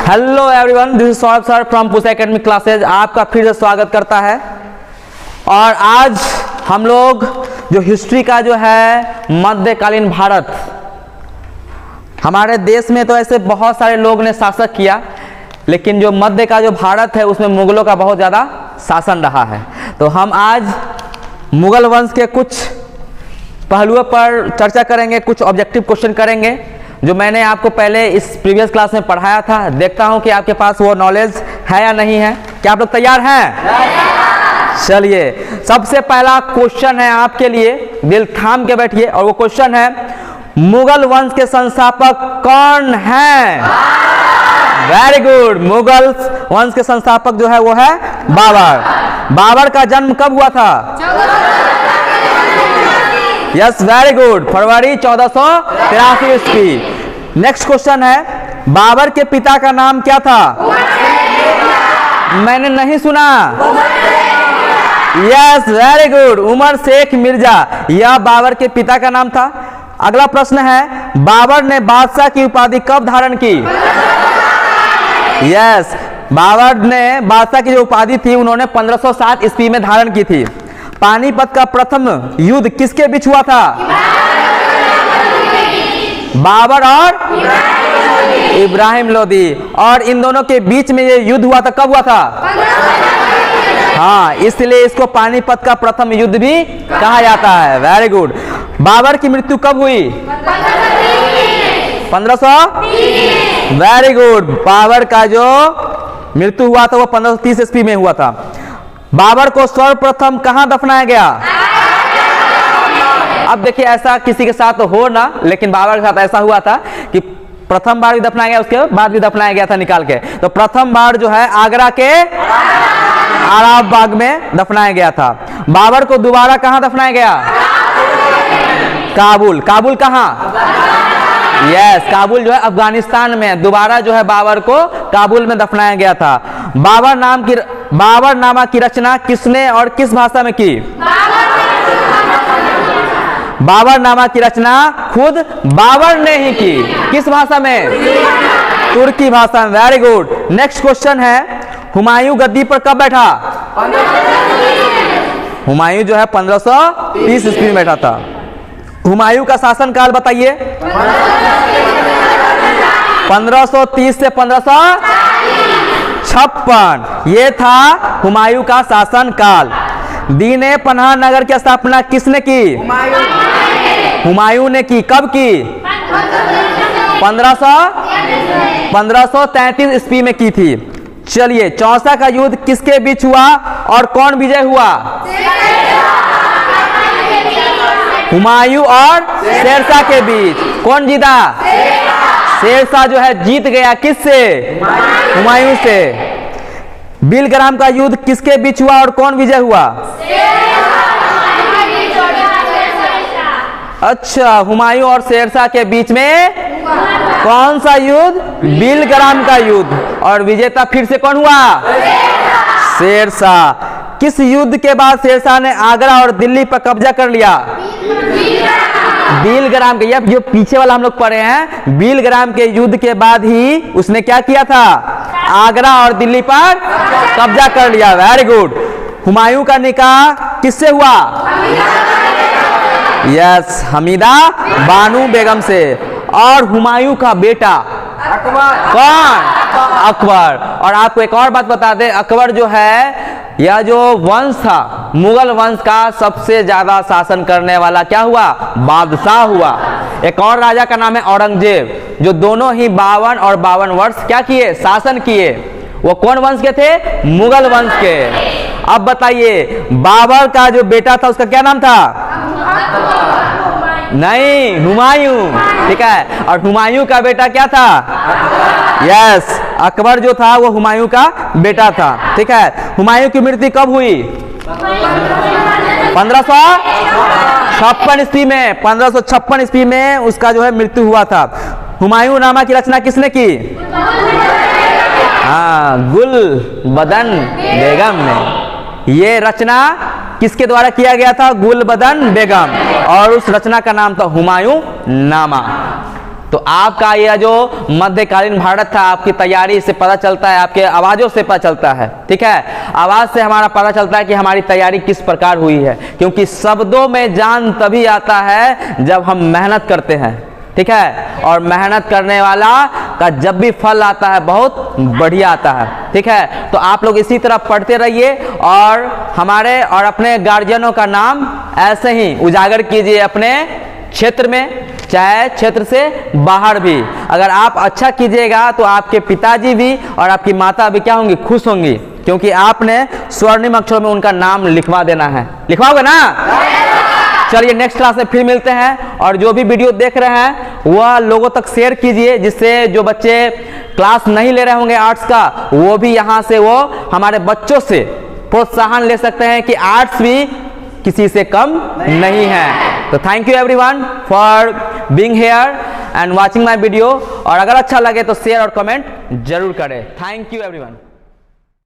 Hello everyone, this is Saurabh sir from Pusa academy classes. आपका फिर से स्वागत करता है। और आज हम लोग जो हिस्ट्री का जो है मध्यकालीन भारत, हमारे देश में तो ऐसे बहुत सारे लोग ने शासक किया, लेकिन जो मध्य का जो भारत है उसमें मुगलों का बहुत ज़्यादा शासन रहा है। तो हम आज मुगल वंश के कुछ पहलुओं पर चर्चा करेंगे, कुछ ऑब्जेक्टिव क्वेश्चन करेंगे जो मैंने आपको पहले इस प्रीवियस क्लास में पढ़ाया था। देखता हूं कि आपके पास वो नॉलेज है या नहीं है। क्या आप लोग तैयार हैं? चलिए, सबसे पहला क्वेश्चन है आपके लिए, दिल थाम के बैठिए। और वो क्वेश्चन है, मुगल वंश के संस्थापक कौन हैं? Very good. मुगल वंश के संस्थापक जो है वो है बाबर। बाबर का जन्म कब हुआ था? यस, वेरी गुड, फरवरी 1483 ईस्वी। नेक्स्ट क्वेश्चन है, बाबर के पिता का नाम क्या था? मैंने नहीं सुना। Yes, very good, Umar Sheikh Mirza, यह बाबर के पिता का नाम था। अगला प्रश्न है, बाबर ने बादशाह की उपाधि कब धारण की? यस, बाबर ने बादशाह की जो उपाधि थी उन्होंने 1507 ईस्वी में धारण की थी। पानीपत का प्रथम युद्ध किसके बीच हुआ था? बाबर और इब्राहिम लोदी। और इन दोनों के बीच में ये युद्ध हुआ था, कब हुआ था? हाँ, इसलिए इसको पानीपत का प्रथम युद्ध भी कहा जाता है। Very good. बाबर की मृत्यु कब हुई? 1530। Very good. बाबर का जो मृत्यु हुआ था वो 1530 ईस्वी में हुआ था। बाबर को सर्वप्रथम कहां दफनाया गया? अब देखिए, ऐसा किसी के साथ तो हो ना, लेकिन बाबर के साथ ऐसा हुआ था कि प्रथम बार भी दफनाया गया, उसके बाद भी दफनाया गया था निकाल के। तो प्रथम बार जो है आगरा के आराम बाग में दफनाया गया था। बाबर को दोबारा कहां दफनाया गया? काबुल। काबुल कहां? यस, काबुल जो है अफगानिस्तान में। दोबारा जो है बाबर को काबुल में दफनाया गया था। बाबरनामा की रचना किसने और किस भाषा में की? बाबरनामा की रचना खुद बाबर ने ही की। किस भाषा में? तुर्की भाषा में। Very good. नेक्स्ट क्वेश्चन है, हुमायूं गद्दी पर कब बैठा? हुमायूं जो है 1530 ईस्वी में बैठा था। हुमायूं का शासन काल बताइए। 1530 से 1556, ये था हुमायूं का शासन काल। दीन पनाह नगर की स्थापना किसने की? हुमायूं ने की। कब की? 1533 ईस्वी में की थी। चलिए, चौसा का युद्ध किसके बीच हुआ और कौन विजय हुआ? हुमायूं और शेरशाह के बीच। कौन जीता? शेरशाह जो है जीत गया। किससे? हुमायूं से। बिलग्राम का युद्ध किसके बीच हुआ और कौन विजय हुआ? अच्छा, हुमायूं और शेरशाह के बीच में कौन सा युद्ध? बिलग्राम का युद्ध। और विजेता फिर से कौन हुआ? शेरशाह। किस युद्ध के बाद शेरशाह ने आगरा और दिल्ली पर कब्जा कर लिया? बिलग्राम के। ये जो पीछे वाला हम लोग पढ़े हैं, बिलग्राम के युद्ध के बाद ही उसने क्या किया था? आगरा और दिल्ली पर कब्जा कर लिया। Very good. हुमायूं का निकाह किससे हुआ? यस, हमीदा बानू बेगम से। और हुमायूं का बेटा कौन? अकबर। और आपको एक और बात बता दें, अकबर जो है, यह जो वंश था मुगल वंश का सबसे ज्यादा शासन करने वाला क्या हुआ? बादशाह हुआ। एक और राजा का नाम है औरंगजेब, जो दोनों ही 52 और 52 वर्ष क्या किए? शासन किए। वो कौन वंश के थे? मुगल वंश के। अब बताइए, बाबर का जो बेटा था उसका क्या नाम था? नहीं, हुमायूं। ठीक है। और हुमायूं का बेटा क्या था? यस, अकबर जो था वो हुमायूं का बेटा था। ठीक है। हुमायूं की मृत्यु कब हुई? 1556 ईस्वी में। 1556 ईस्वी में उसका जो है मृत्यु हुआ था। हुमायूं नामा की रचना किसने की? हाँ, गुलबदन बेगम ने। ये रचना किसके द्वारा किया गया था? गुलबदन बेगम। और उस रचना का नाम था हुमायूं नामा। तो आपका यह जो मध्यकालीन भारत था, आपकी तैयारी से पता चलता है, आपके आवाज़ों से पता चलता है, ठीक है। आवाज़ से हमारा पता चलता है कि हमारी तैयारी किस प्रकार हुई है, क्योंकि शब्दों में जान तभी आता है जब हम मेहनत करते हैं, ठीक है। और मेहनत करने वाला का जब भी फल आता है बहुत बढ़िया आता है, ठीक है। तो आप लोग इसी तरह पढ़ते रहिए और हमारे और अपने गार्जियनों का नाम ऐसे ही उजागर कीजिए अपने क्षेत्र में, चाहे क्षेत्र से बाहर भी। अगर आप अच्छा कीजिएगा तो आपके पिताजी भी और आपकी माता भी क्या होंगी, खुश होंगी, क्योंकि आपने स्वर्णिम अक्षरों में उनका नाम लिखवा देना है। लिखवाओगे ना? चलिए नेक्स्ट क्लास में फिर मिलते हैं। और जो भी वीडियो देख रहे हैं वह लोगों तक शेयर कीजिए, जिससे जो बच्चे क्लास नहीं ले रहे होंगे आर्ट्स का, वो भी यहाँ से वो हमारे बच्चों से प्रोत्साहन ले सकते हैं कि आर्ट्स भी किसी से कम नहीं है। तो thank you everyone for being here and watching my video. और अगर अच्छा लगे तो शेयर और कमेंट जरूर करें। Thank you everyone.